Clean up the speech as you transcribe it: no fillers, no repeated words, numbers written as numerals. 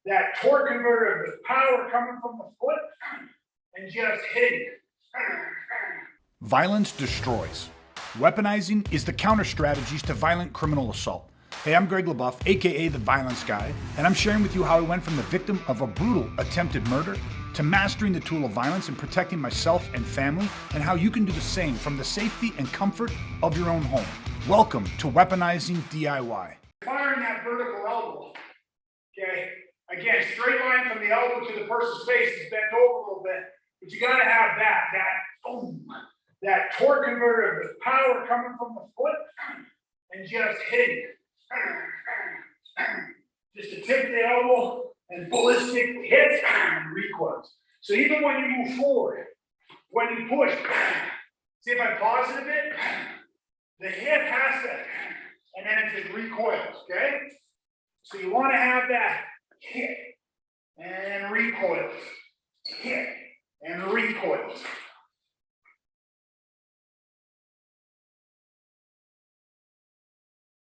that torque converter, the power coming from the foot, and just hitting it. Violence destroys. Weaponizing is the counter strategies to violent criminal assault. Hey, I'm Greg LaBeouf, aka The Violence Guy, and I'm sharing with you how I went from the victim of a brutal attempted murder to mastering the tool of violence and protecting myself and family, and how you can do the same from the safety and comfort of your own home. Welcome to Weaponizing DIY. Firing that vertical elbow, okay? Again, straight line from the elbow to the person's face is bent over a little bit, but you gotta have that torque converter, the power coming from the foot, and just hitting it. Just a tip of the elbow and ballistic hits and recoils. So even when you move forward, when you push, see if I pause it a bit, the hip has to, and then it just recoils, okay? So you want to have that hit and recoils, hit and recoils.